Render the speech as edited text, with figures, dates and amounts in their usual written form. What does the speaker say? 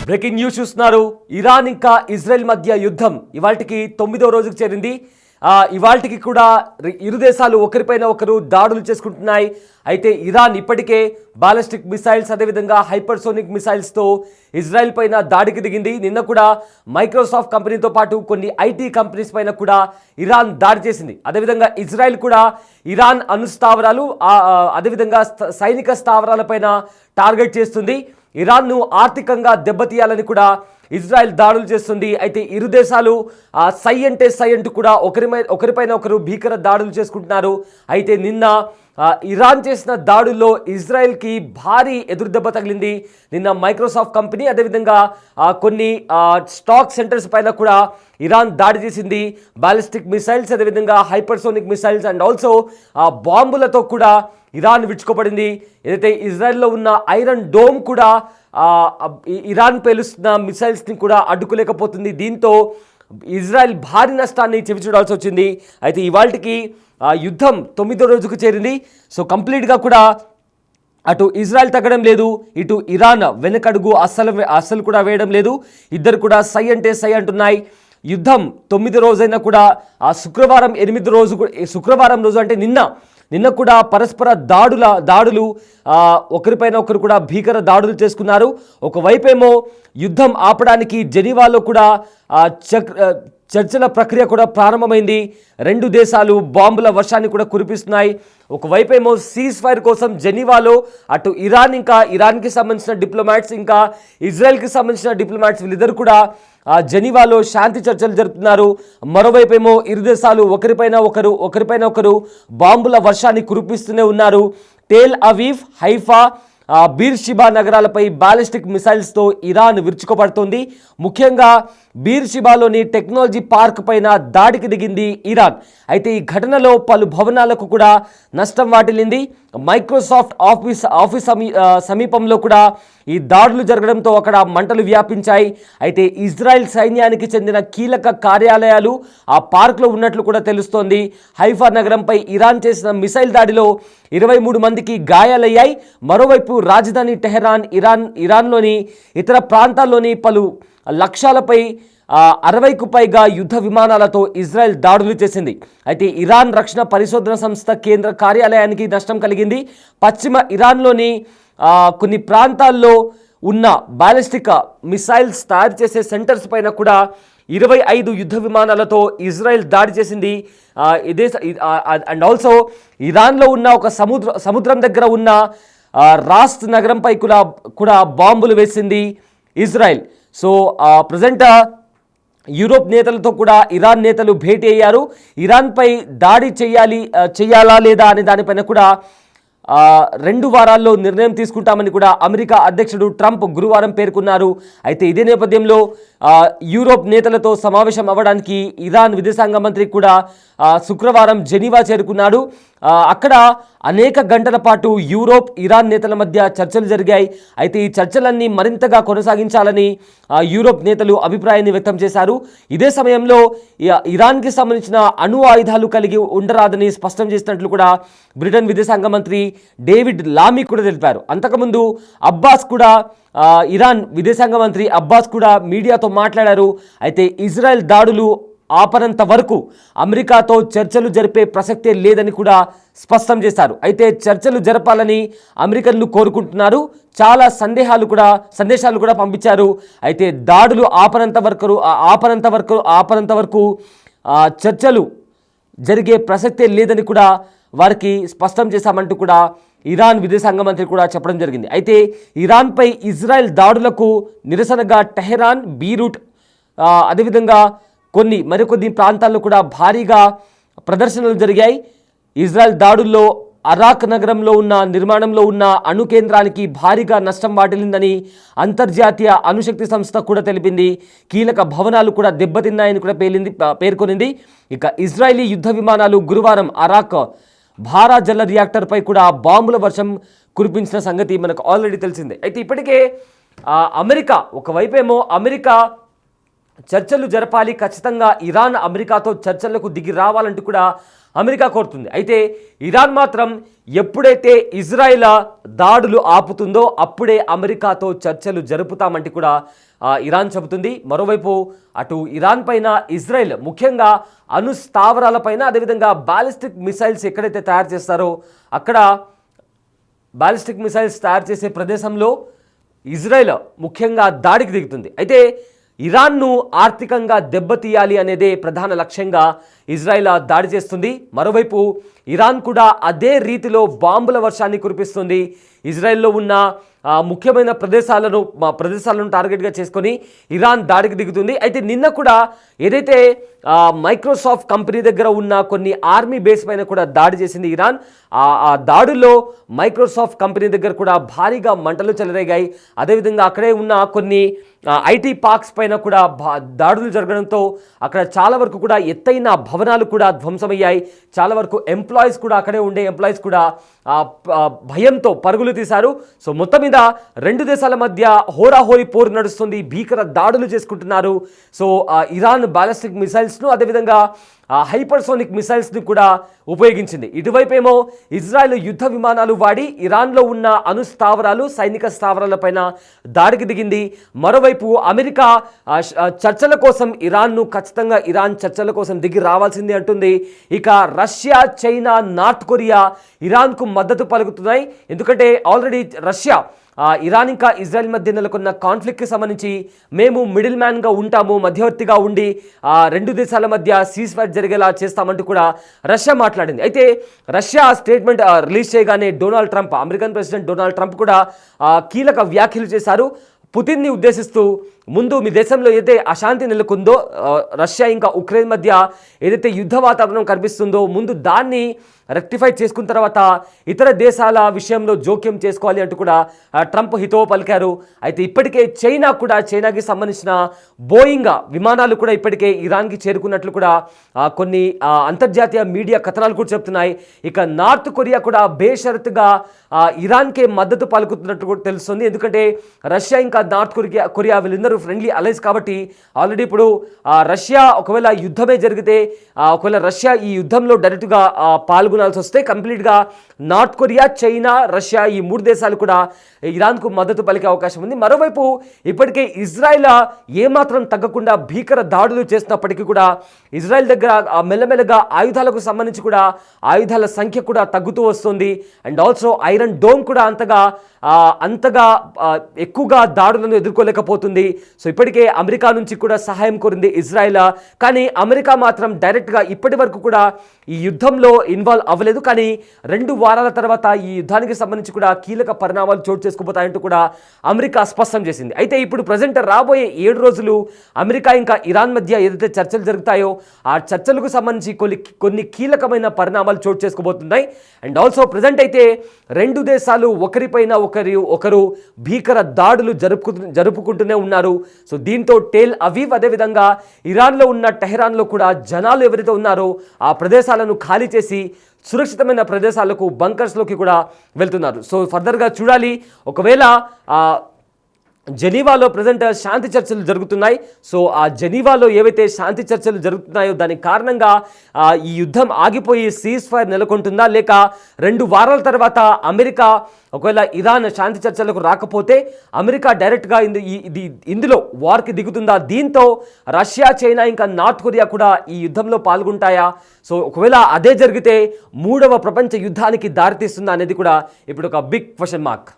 Breaking news చూస్తున్నారు. Iran ఇంకా Israel మధ్య యుద్ధం ఇవాల్టికి 9వ రోజుకు చేరింది. ఇవాల్టికి కూడా ఇరు దేశాలు ఒకరిపైన ఒకరు దాడులు చేసుకుంటున్నాయి. అయితే ఇరాన్ ఇప్పటికే బాలిస్టిక్ మిసైల్స్ అదేవిధంగా హైపర్సోనిక్ మిసైల్స్తో ఇజ్రాయెల్ పైన దాడికి దిగింది. నిన్న కూడా మైక్రోసాఫ్ట్ కంపెనీతో పాటు కొన్ని ఐటీ కంపెనీస్ పైన కూడా ఇరాన్ దాడి చేసింది. అదేవిధంగా ఇజ్రాయెల్ కూడా ఇరాన్ అణుస్థావరాలు అదేవిధంగా సైనిక స్థావరాలపైన టార్గెట్ చేస్తుంది. ఇరాన్ను ఆర్థికంగా దెబ్బతీయాలని కూడా ఇజ్రాయెల్ దాడులు చేస్తుంది. అయితే ఇరు దేశాలు సై అంటే సై అంటూ కూడా ఒకరిపైన ఒకరు భీకర దాడులు చేసుకుంటున్నారు. అయితే నిన్న ఇరాన్ చేసిన దాడుల్లో ఇజ్రాయెల్కి భారీ ఎదురుదెబ్బ తగిలింది. నిన్న మైక్రోసాఫ్ట్ కంపెనీ అదేవిధంగా కొన్ని స్టాక్ సెంటర్స్ పైన కూడా ఇరాన్ దాడి చేసింది. బాలిస్టిక్ మిసైల్స్ అదేవిధంగా హైపర్సోనిక్ మిసైల్స్ అండ్ ఆల్సో బాంబులతో కూడా ఇరాన్ విడుచుకోబడింది. ఏదైతే ఇజ్రాయెల్లో ఉన్న ఐరన్ డోమ్ కూడా ఇరాన్ పేలుస్తున్న మిసైల్స్ని కూడా అడ్డుకోలేకపోతుంది. దీంతో ఇజ్రాయెల్ భారీ నష్టాన్ని చవిచూడాల్సి వచ్చింది. అయితే ఇవాల్టికి యుద్ధం 9వ రోజుకు చేరింది. సో కంప్లీట్గా కూడా అటు ఇజ్రాయెల్ తగ్గడం లేదు, ఇటు ఇరాన్ వెనకడుగు అస్సలు కూడా వేయడం లేదు. ఇద్దరు కూడా సై అంటే సై అంటున్నాయి. యుద్ధం 9వ రోజైనా కూడా శుక్రవారం రోజు అంటే నిన్న కూడా పరస్పర దాడులు ఒకరిపైన ఒకరు కూడా భీకర దాడులు చేసుకున్నారు. ఒకవైపేమో యుద్ధం ఆపడానికి జెనీవాలో కూడా చర్చల ప్రక్రియ కూడా ప్రారంభమైంది. రెండు దేశాలు బాంబుల వర్షాన్ని కూడా కురిపిస్తున్నాయి. ఒకవైపేమో సీజ్ ఫైర్ కోసం జెనీవాలో అటు ఇరాన్కి సంబంధించిన డిప్లొమాట్స్ ఇంకా ఇజ్రాయెల్కి సంబంధించిన డిప్లొమాట్స్ వీళ్ళిద్దరు కూడా జెనీవాలో శాంతి చర్చలు జరుపుతున్నారు. మరోవైపేమో ఇరు దేశాలు ఒకరిపైన ఒకరు బాంబుల వర్షాన్ని కురిపిస్తూనే ఉన్నారు. టేల్ అవీవ్, హైఫా, బీర్షిబా నగరాలపై బాలిస్టిక్ మిసైల్స్తో ఇరాన్ విరుచుకుపడుతోంది. ముఖ్యంగా బీర్షిబాలోని టెక్నాలజీ పార్క్ పైన దాడికి దిగింది ఇరాన్. అయితే ఈ ఘటనలో పలు భవనాలకు కూడా నష్టం వాటిల్లింది. మైక్రోసాఫ్ట్ ఆఫీస్ సమీపంలో కూడా ఈ దాడులు జరగడంతో అక్కడ మంటలు వ్యాపించాయి. అయితే ఇజ్రాయెల్ సైన్యానికి చెందిన కీలక కార్యాలయాలు ఆ పార్క్లో ఉన్నట్లు కూడా తెలుస్తోంది. హైఫా నగరంపై ఇరాన్ చేసిన మిసైల్ దాడిలో 23 మందికి గాయాలయ్యాయి. మరోవైపు రాజధాని టెహరాన్, ఇరాన్లోని ఇతర ప్రాంతాల్లోని పలు లక్ష్యాలపై 60కు పైగా యుద్ధ విమానాలతో ఇజ్రాయెల్ దాడులు చేసింది. అయితే ఇరాన్ రక్షణ పరిశోధన సంస్థ కేంద్ర కార్యాలయానికి నష్టం కలిగింది. పశ్చిమ ఇరాన్లోని కొన్ని ప్రాంతాల్లో ఉన్న బాలిస్టిక్ మిసైల్స్ తయారు చేసే సెంటర్స్ పైన కూడా 25 యుద్ధ విమానాలతో ఇజ్రాయెల్ దాడి చేసింది. అండ్ ఆల్సో ఇరాన్లో ఉన్న ఒక సముద్రం దగ్గర ఉన్న రాస్ట్ నగరంపై కూడా బాంబులు వేసింది ఇజ్రాయెల్. సో ప్రజెంట్ యూరోప్ నేతలతో కూడా ఇరాన్ నేతలు భేటీ అయ్యారు. ఇరాన్పై దాడి చేయాలా లేదా అనే దానిపైన కూడా 2 వారాల్లో నిర్ణయం తీసుకుంటామని కూడా అమెరికా అధ్యక్షుడు ట్రంప్ గురువారం పేర్కొన్నారు. అయితే ఇదే నేపథ్యంలో యూరోప్ నేతలతో సమావేశం అవ్వడానికి ఇరాన్ విదేశాంగ మంత్రి కూడా శుక్రవారం జెనీవా చేరుకున్నాడు. అక్కడ అనేక గంటల పాటు యూరోప్, ఇరాన్ నేతల మధ్య చర్చలు జరిగాయి. అయితే ఈ చర్చలన్నీ మరింతగా కొనసాగించాలని యూరోప్ నేతలు అభిప్రాయాన్ని వ్యక్తం చేశారు. ఇదే సమయంలో ఇరాన్కి సంబంధించిన అణు ఆయుధాలు కలిగి ఉండరాదని స్పష్టం చేసినట్లు కూడా బ్రిటన్ విదేశాంగ మంత్రి డేవిడ్ లామీ కూడా తెలిపారు. అంతకుముందు ఇరాన్ విదేశాంగ మంత్రి అబ్బాస్ కూడా మీడియాతో మాట్లాడారు. అయితే ఇజ్రాయెల్ దాడులు ఆపనంత వరకు అమెరికాతో చర్చలు జరిపే ప్రసక్తే లేదని కూడా స్పష్టం చేశారు. అయితే చర్చలు జరపాలని అమెరికన్లు కోరుకుంటున్నారు. చాలా సందేశాలు కూడా పంపించారు. అయితే దాడులు ఆపనంత వరకు చర్చలు జరిగే ప్రసక్తే లేదని కూడా వారికి స్పష్టం చేశామంటూ కూడా ఇరాన్ విదేశాంగ మంత్రి కూడా చెప్పడం జరిగింది. అయితే ఇరాన్పై ఇజ్రాయెల్ దాడులకు నిరసనగా టెహరాన్, బీరూట్ అదేవిధంగా మరికొన్ని ప్రాంతాల్లో కూడా భారీగా ప్రదర్శనలు జరిగాయి. ఇజ్రాయెల్ దాడుల్లో అరాక్ నగరంలో నిర్మాణంలో ఉన్న అణు కేంద్రానికి భారీగా నష్టం వాటిల్లిందని అంతర్జాతీయ అణుశక్తి సంస్థ కూడా తెలిపింది. కీలక భవనాలు కూడా దెబ్బతిన్నాయని కూడా పేర్కొనింది. ఇక ఇజ్రాయలీ యుద్ధ విమానాలు గురువారం అరాక్ భారా జల రియాక్టర్పై కూడా బాంబుల వర్షం కురిపించిన సంగతి మనకు ఆల్రెడీ తెలిసిందే. అయితే ఇప్పటికే ఒకవైపేమో అమెరికా చర్చలు జరపాలి, ఖచ్చితంగా ఇరాన్ అమెరికాతో చర్చలకు దిగి రావాలంటూ కూడా అమెరికా కోరుతుంది. అయితే ఇరాన్ మాత్రం ఎప్పుడైతే ఇజ్రాయిల్ దాడులు ఆపుతుందో అప్పుడే అమెరికాతో చర్చలు జరుపుతామంటే కూడా ఇరాన్ చెబుతుంది. మరోవైపు అటు ఇరాన్ పైన ఇజ్రాయెల్ ముఖ్యంగా అణు స్థావరాలపైన, అదేవిధంగా బాలిస్టిక్ మిసైల్స్ ఎక్కడైతే తయారు చేస్తారో అక్కడ బాలిస్టిక్ మిసైల్స్ తయారు చేసే ప్రదేశంలో ఇజ్రాయెల్ ముఖ్యంగా దాడికి దిగుతుంది. అయితే ఇరాన్ను ఆర్థికంగా దెబ్బతీయాలి అనేదే ప్రధాన లక్ష్యంగా ఇజ్రాయెల్ దాడి చేస్తుంది. మరోవైపు ఇరాన్ కూడా అదే రీతిలో బాంబుల వర్షాన్ని కురిపిస్తుంది. ఇజ్రాయెల్లో ఉన్న ముఖ్యమైన ప్రదేశాలను టార్గెట్గా చేసుకొని ఇరాన్ దాడికి దిగుతుంది. అయితే నిన్న కూడా ఏదైతే మైక్రోసాఫ్ట్ కంపెనీ దగ్గర ఉన్న కొన్ని ఆర్మీ బేస్ పైన కూడా దాడి చేసింది ఇరాన్. ఆ దాడుల్లో మైక్రోసాఫ్ట్ కంపెనీ దగ్గర కూడా భారీగా మంటలు చెలరేగాయి. అదేవిధంగా అక్కడే ఉన్న కొన్ని ఐటీ పార్క్స్ పైన కూడా దాడులు జరగడంతో అక్కడ చాలా వరకు కూడా ఎత్తైన భవనాలు కూడా ధ్వంసమయ్యాయి. చాలా వరకు ఎంప్లాయీస్ కూడా, అక్కడే ఉండే ఎంప్లాయీస్ కూడా భయంతో పరుగులు తీశారు. సో మొత్తం మీద రెండు దేశాల మధ్య హోరాహోరీ పోరు నడుస్తుంది, భీకర దాడులు చేసుకుంటున్నారు. సో ఇరాన్ బాలిస్టిక్ మిసైల్స్ను, అదేవిధంగా హైపర్సోనిక్ మిసైల్స్ని కూడా ఉపయోగించింది. ఇటువైపేమో ఇజ్రాయెల్ యుద్ధ విమానాలు వాడి ఇరాన్లో ఉన్న అణు స్థావరాలు, సైనిక స్థావరాలపైన దాడికి దిగింది. మరోవైపు అమెరికా చర్చల కోసం ఖచ్చితంగా ఇరాన్ చర్చల కోసం దిగి రావాల్సిందే అంటుంది. ఇక రష్యా, చైనా, నార్త్ కొరియా ఇరాన్కు మద్దతు పలుకుతున్నాయి. ఎందుకంటే ఆల్రెడీ రష్యా ఇరాన్ ఇంకా ఇజ్రాయెల్ మధ్య నెలకొన్న కాన్ఫ్లిక్ట్కి సంబంధించి మేము మిడిల్ మ్యాన్గా ఉంటాము, మధ్యవర్తిగా ఉండి రెండు దేశాల మధ్య సీజ్ ఫైర్ జరిగేలా చేస్తామంటూ కూడా రష్యా మాట్లాడింది. అయితే రష్యా స్టేట్మెంట్ రిలీజ్ చేయగానే అమెరికన్ ప్రెసిడెంట్ డొనాల్డ్ ట్రంప్ కూడా కీలక వ్యాఖ్యలు చేశారు. పుతిన్ని ఉద్దేశిస్తూ ముందు మీ దేశంలో ఏదైతే అశాంతి నెలకొందో, రష్యా ఇంకా ఉక్రెయిన్ మధ్య ఏదైతే యుద్ధ వాతావరణం కనిపిస్తుందో ముందు దాన్ని రెక్టిఫై చేసుకున్న తర్వాత ఇతర దేశాల విషయంలో జోక్యం చేసుకోవాలి అంటూ కూడా ట్రంప్ హితవు పలికారు. అయితే ఇప్పటికే చైనాకి సంబంధించిన బోయింగ్ విమానాలు కూడా ఇప్పటికే ఇరాన్కి చేరుకున్నట్లు కూడా కొన్ని అంతర్జాతీయ మీడియా కథనాలు కూడా చెప్తున్నాయి. ఇక నార్త్ కొరియా కూడా బేషరతుగా ఇరాన్కే మద్దతు పలుకుతున్నట్టు కూడా తెలుస్తుంది. ఎందుకంటే రష్యా ఇంకా నార్త్ కొరియా వీళ్ళందరూ ఫ్రెండ్లీ అలైస్ కాబట్టి ఆల్రెడీ ఇప్పుడు రష్యా ఒకవేళ యుద్ధమే జరిగితే, ఒకవేళ రష్యా ఈ యుద్ధంలో డైరెక్ట్గా పాల్గొనాల్సి వస్తే కంప్లీట్గా నార్త్ కొరియా, చైనా, రష్యా ఈ మూడు దేశాలు కూడా ఇరాన్కు మద్దతు పలికే అవకాశం ఉంది. మరోవైపు ఇప్పటికే ఇజ్రాయెల్ ఏమాత్రం తగ్గకుండా భీకర దాడులు చేసినప్పటికీ కూడా ఇజ్రాయెల్ దగ్గర మెల్లమెల్లగా ఆయుధాలకు సంబంధించి కూడా ఆయుధాల సంఖ్య కూడా తగ్గుతూ వస్తుంది. అండ్ ఆల్సో ఐరన్ డోమ్ కూడా అంతగా ఎక్కువగా దాడులను ఎదుర్కోలేకపోతుంది. సో ఇప్పటికే అమెరికా నుంచి కూడా సహాయం కోరింది ఇజ్రాయెల్. కానీ అమెరికా మాత్రం డైరెక్ట్గా ఇప్పటి వరకు కూడా ఈ యుద్ధంలో ఇన్వాల్వ్ అవ్వలేదు. కానీ 2 వారాల తర్వాత ఈ యుద్ధానికి సంబంధించి కూడా కీలక పరిణామాలు చోటు చేసుకోబోతాయంటూ కూడా అమెరికా స్పష్టం చేసింది. అయితే ఇప్పుడు ప్రజెంట్ రాబోయే 7 రోజులు అమెరికా ఇంకా ఇరాన్ మధ్య ఏదైతే చర్చలు జరుగుతాయో ఆ చర్చలకు సంబంధించి కొన్ని కీలకమైన పరిణామాలు చోటు చేసుకోబోతున్నాయి. అండ్ ఆల్సో ప్రజెంట్ అయితే రెండు దేశాలు ఒకరిపైన ఒకరు భీకర దాడులు జరుపుకుంటూనే ఉన్నారు. సో దీంతో టెల్ అవీవ్, అదేవిధంగా ఇరాన్లో ఉన్న టెహరాన్లో కూడా జనాలు ఎవరైతే ఉన్నారో ఆ ప్రదేశాలను ఖాళీ చేసి సురక్షితమైన ప్రదేశాలకు, బంకర్స్లోకి కూడా వెళ్తున్నారు. సో ఫర్దర్గా చూడాలి. ఒకవేళ జెనీవాలో ప్రజెంట్ శాంతి చర్చలు జరుగుతున్నాయి. సో ఆ జెనీవాలో ఏవైతే శాంతి చర్చలు జరుగుతున్నాయో దానికి కారణంగా ఈ యుద్ధం ఆగిపోయి సీజ్ ఫైర్ నెలకొంటుందా, లేక 2 వారాల తర్వాత అమెరికా ఒకవేళ ఇరాన్ శాంతి చర్చలకు రాకపోతే అమెరికా డైరెక్ట్గా ఇందులో వార్కి దిగుతుందా? దీంతో రష్యా, చైనా ఇంకా నార్త్ కొరియా కూడా ఈ యుద్ధంలో పాల్గొంటాయా? సో ఒకవేళ అదే జరిగితే 3వ ప్రపంచ యుద్ధానికి దారితీస్తుందా అనేది కూడా ఇప్పుడు ఒక బిగ్ క్వశ్చన్ మార్క్.